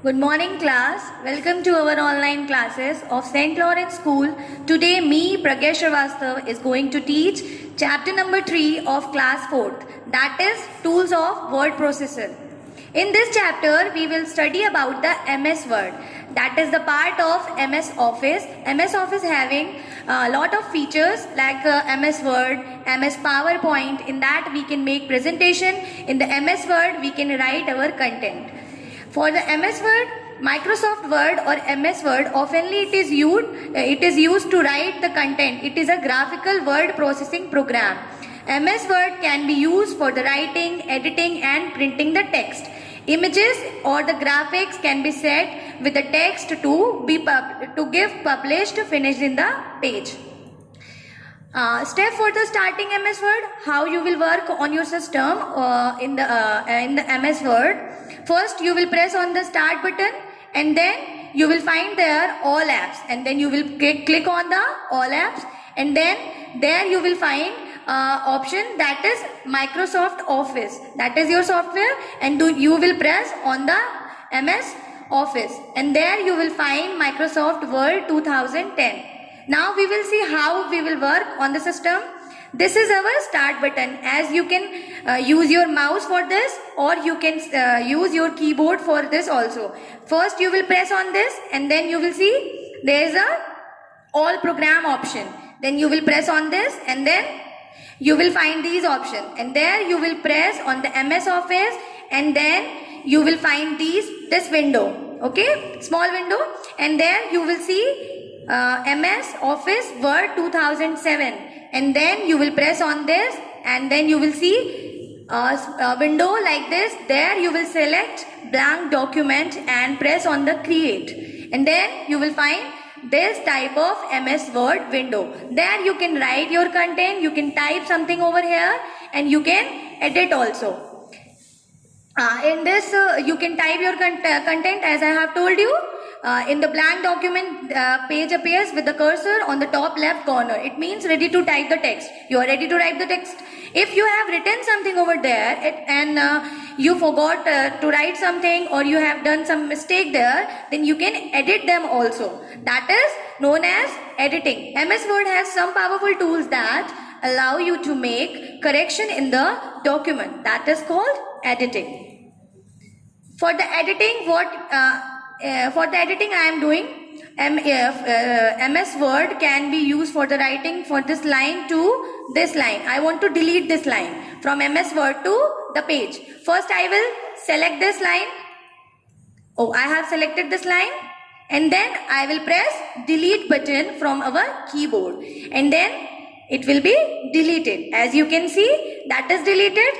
Good morning class. Welcome to our online classes of St. Lawrence School. Today me, Pragya Srivastav, is going to teach chapter number 3 of class 4th, that is Tools of Word Processor. In this chapter, we will study about the MS Word. That is the part of MS Office. MS Office having a lot of features like MS Word, MS PowerPoint. In that we can make presentation. In the MS Word, we can write our content. For the MS Word, Microsoft Word or MS Word, oftenly it is used to write the content. It is a graphical word processing program. MS Word can be used for the writing, editing and printing the text. Images or the graphics can be set with the text to give published finished in the page. Step for the starting MS Word, how you will work on your system in the MS Word. First you will press on the start button and then you will find there all apps, and then you will click on the all apps, and then there you will find option that is Microsoft Office, that is your software, and you will press on the MS Office and there you will find Microsoft Word 2010. Now we will see how we will work on the system. This is our start button, as you can use your mouse for this or you can use your keyboard for this also. First you will press on this and then you will see there is a all program option. Then you will press on this and then you will find these options, and there you will press on the MS Office and then you will find this window, okay, small window, and there you will see MS Office Word 2007, and then you will press on this and then you will see a window like this. There you will select blank document and press on the create, and then you will find this type of MS Word window. There you can write your content, you can type something over here and you can edit also. In this you can type your content as I have told you. In the blank document page appears with the cursor on the top left corner. It means ready to type the text. You are ready to write the text. If you have written something over there and you forgot to write something or you have done some mistake there, then you can edit them also. That is known as editing. MS Word has some powerful tools that allow you to make correction in the document. That is called editing. For the editing, I am doing MS Word can be used for the writing for this line to this line. I want to delete this line from MS Word to the page. First I will select this line. Oh, I have selected this line, and then I will press delete button from our keyboard, and then it will be deleted. As you can see, that is deleted.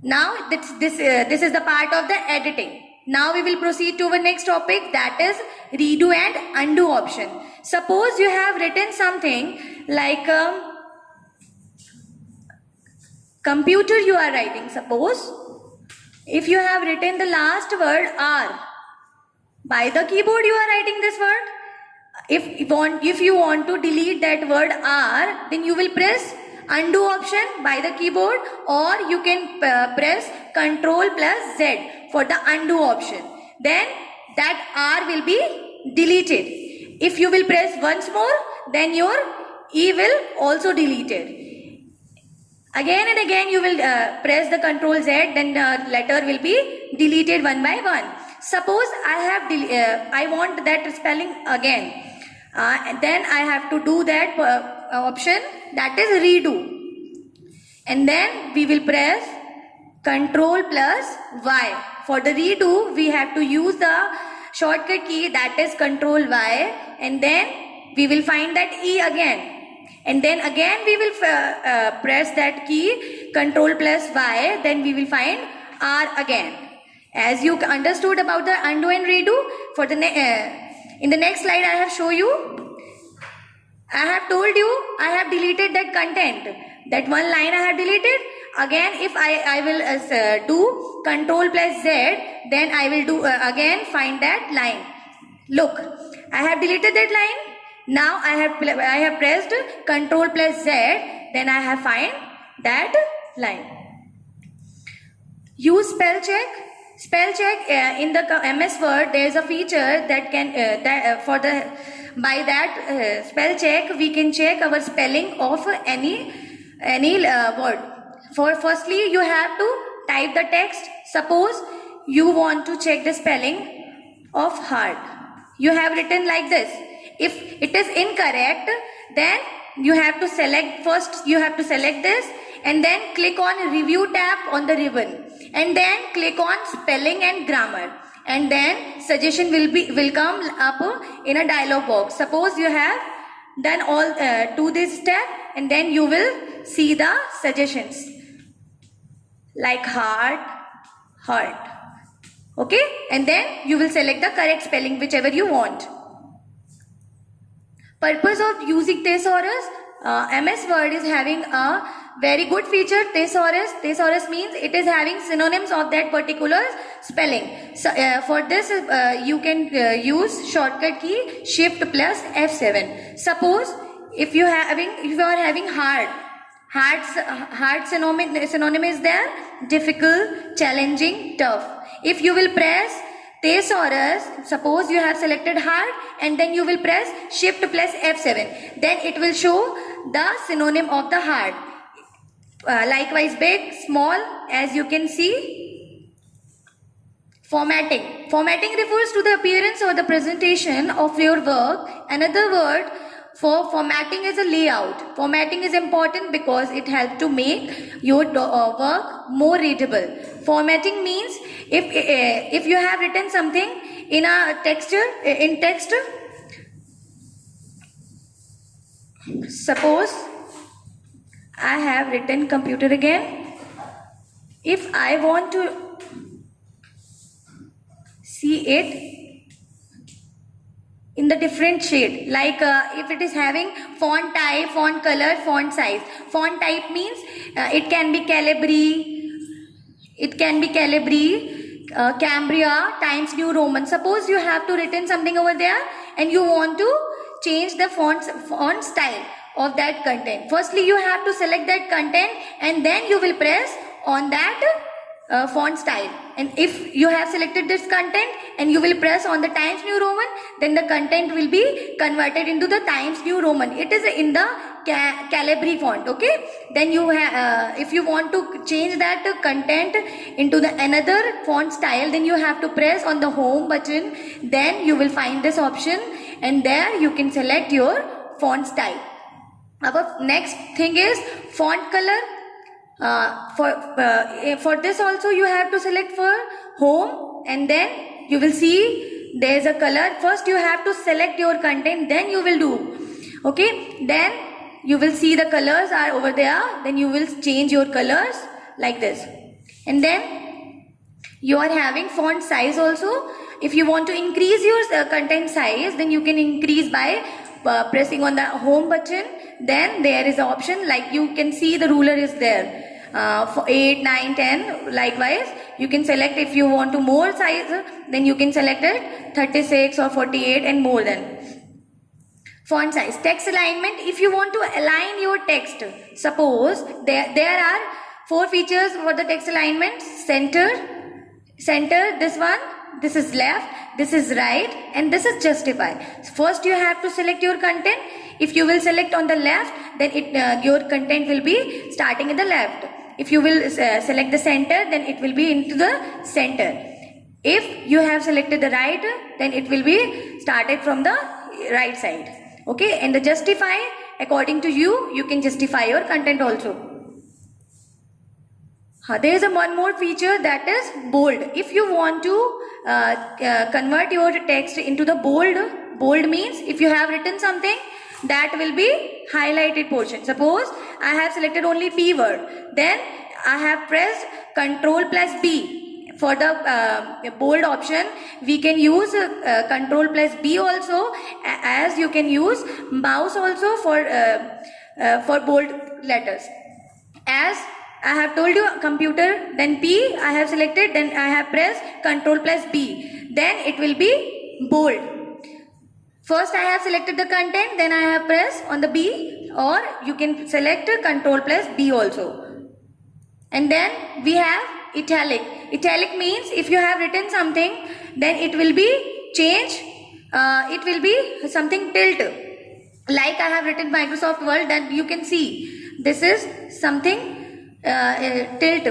Now this is the part of the editing. Now we will proceed to our next topic, that is redo and undo option. Suppose you have written something like computer you are writing. Suppose if you have written the last word R, by the keyboard you are writing this word. If you want to delete that word R, then you will press undo option by the keyboard, or you can press Ctrl plus Z for the undo option. Then that R will be deleted. If you will press once more, then your E will also deleted. Again and again you will press the Ctrl Z, then the letter will be deleted one by one. Suppose I want that spelling again. Then I have to do that option, that is redo, and then we will press Ctrl plus Y. For the redo we have to use the shortcut key, that is Ctrl Y, and then we will find that E again, and then again we will press that key Ctrl plus Y, then we will find R again. As you understood about the undo and redo, for the in the next slide I have shown you. I have told you I have deleted that content. That one line I have deleted. Again if I will do Ctrl plus Z, then I will do again find that line. Look, I have deleted that line. Now I have pressed Ctrl plus Z, then I have find that line. Use spell check. Spell check in the MS Word. There is a feature that can by that spell check we can check our spelling of any word. Firstly, you have to type the text. Suppose you want to check the spelling of heart. You have written like this. If it is incorrect, then you have to select first. You have to select this and then click on Review tab on the ribbon. And then click on spelling and grammar, and then suggestion will come up in a dialog box. Suppose you have done all to this step, and then you will see the suggestions like heart. Okay, and then you will select the correct spelling whichever you want. Purpose of using thesaurus. MS Word is having a very good feature, thesaurus. Thesaurus means it is having synonyms of that particular spelling. So for this you can use shortcut key Shift plus F7. Suppose if you are having hard synonym is there, difficult, challenging, tough. If you will press thesaurus, suppose you have selected hard and then you will press Shift plus F7, then it will show the synonym of the hard. Likewise big, small, as you can see. Formatting. Formatting refers to the appearance or the presentation of your work. Another word for formatting is a layout. Formatting is important because it helps to make your work more readable. Formatting means if you have written something in a text, suppose I have written computer again. If I want to see it in the different shade, like if it is having font type, font color, font size. Font type means it can be Calibri, Cambria, Times New Roman. Suppose you have to written something over there and you want to change the font style of that content. Firstly, you have to select that content and then you will press on that font style. And if you have selected this content and you will press on the Times New Roman, then the content will be converted into the Times New Roman. It is in the Calibri font. Okay. Then you if you want to change that content into the another font style, then you have to press on the home button. Then you will find this option and there you can select your font style. Our next thing is font color. For this also you have to select for home and then you will see there is a color. First you have to select your content, then you will do. Okay, then you will see the colors are over there. Then you will change your colors like this. And then you are having font size also. If you want to increase your content size, then you can increase by pressing on the home button. Then there is an option like you can see the ruler is there. For 8, 9, 10, likewise you can select if you want to more size, then you can select it 36 or 48 and more than. Font size. Text alignment. If you want to align your text, suppose there are 4 features for the text alignment. Center, this one, this is left, this is right, and this is justify. First you have to select your content. If you will select on the left, then your content will be starting in the left. If you will select the center, then it will be into the center. If you have selected the right, then it will be started from the right side. Okay, and the justify, according to you, you can justify your content also. There is one more feature, that is bold. If you want to convert your text into the bold means if you have written something, that will be highlighted portion. Suppose I have selected only P word, then I have pressed Ctrl plus B. For the bold option, we can use Ctrl plus B also, as you can use mouse also for bold letters. As I have told you computer, then P I have selected, then I have pressed Ctrl plus B. Then it will be bold. First I have selected the content, then I have pressed on the B, or you can select Ctrl plus B also. And then we have italic. Italic means if you have written something, then it will be changed. It will be something tilt. Like I have written Microsoft Word, then you can see this is something tilt,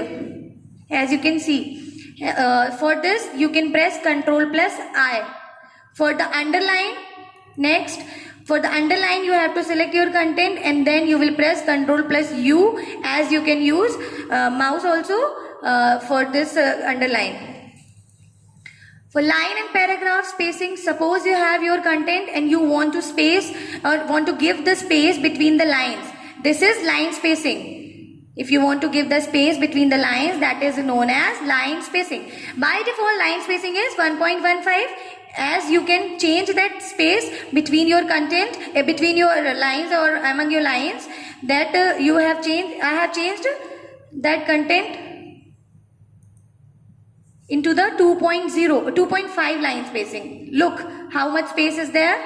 as you can see. For this you can press Ctrl plus I. For the underline, next for the underline you have to select your content and then you will press Ctrl plus U, as you can use mouse also for this underline. For line and paragraph spacing, suppose you have your content and you want to space or want to give the space between the lines. This is line spacing. If you want to give the space between the lines, that is known as line spacing. By default, line spacing is 1.15, as you can change that space between your content, between your lines or among your lines, that you have changed. I have changed that content into the 2.5 line spacing. Look how much space is there.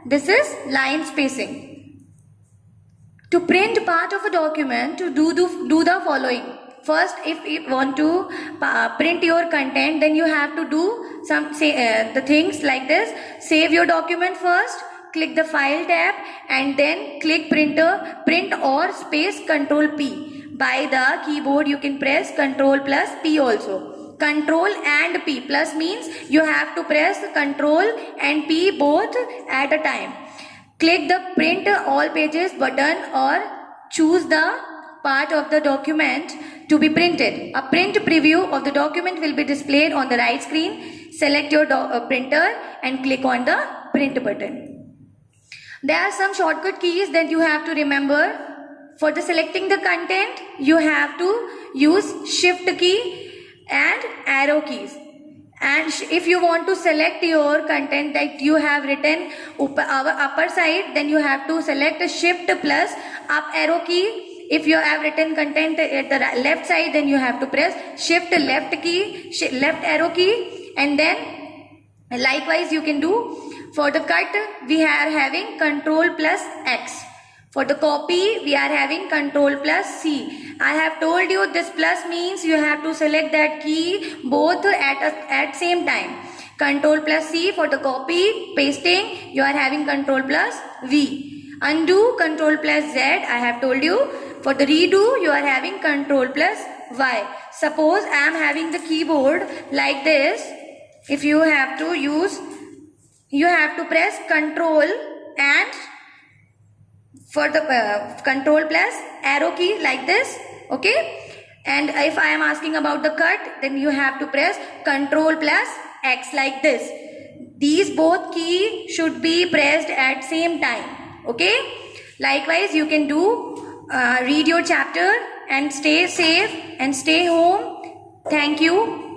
This is line spacing. To print part of a document, to do the following. First, if you want to print your content, then you have to do the things like this. Save your document first, click the file tab and then click printer, print or space Ctrl P. By the keyboard you can press Ctrl plus P also. Control and P. Plus means you have to press Control and P both at a time. Click the print all pages button or choose the part of the document to be printed. A print preview of the document will be displayed on the right screen. Select your printer and click on the print button. There are some shortcut keys that you have to remember. For the selecting the content, you have to use Shift key and arrow keys. And if you want to select your content that you have written upper side, then you have to select a Shift plus up arrow key. If you have written content at the left side, then you have to press Shift left key, left arrow key, and then likewise you can do. For the cut, we are having Control plus X. For the copy, we are having Control plus C. I have told you this plus means you have to select that key both at same time. Control plus C for the copy, pasting, you are having Control plus V. Undo, Control plus Z, I have told you. For the redo, you are having Control plus Y. Suppose I am having the keyboard like this. If you have to use, you have to press Control and for the Control plus arrow key like this, okay? And if I am asking about the cut, then you have to press Control plus X like this. These both keys should be pressed at same time, okay? Likewise, you can do read your chapter and stay safe and stay home. Thank you.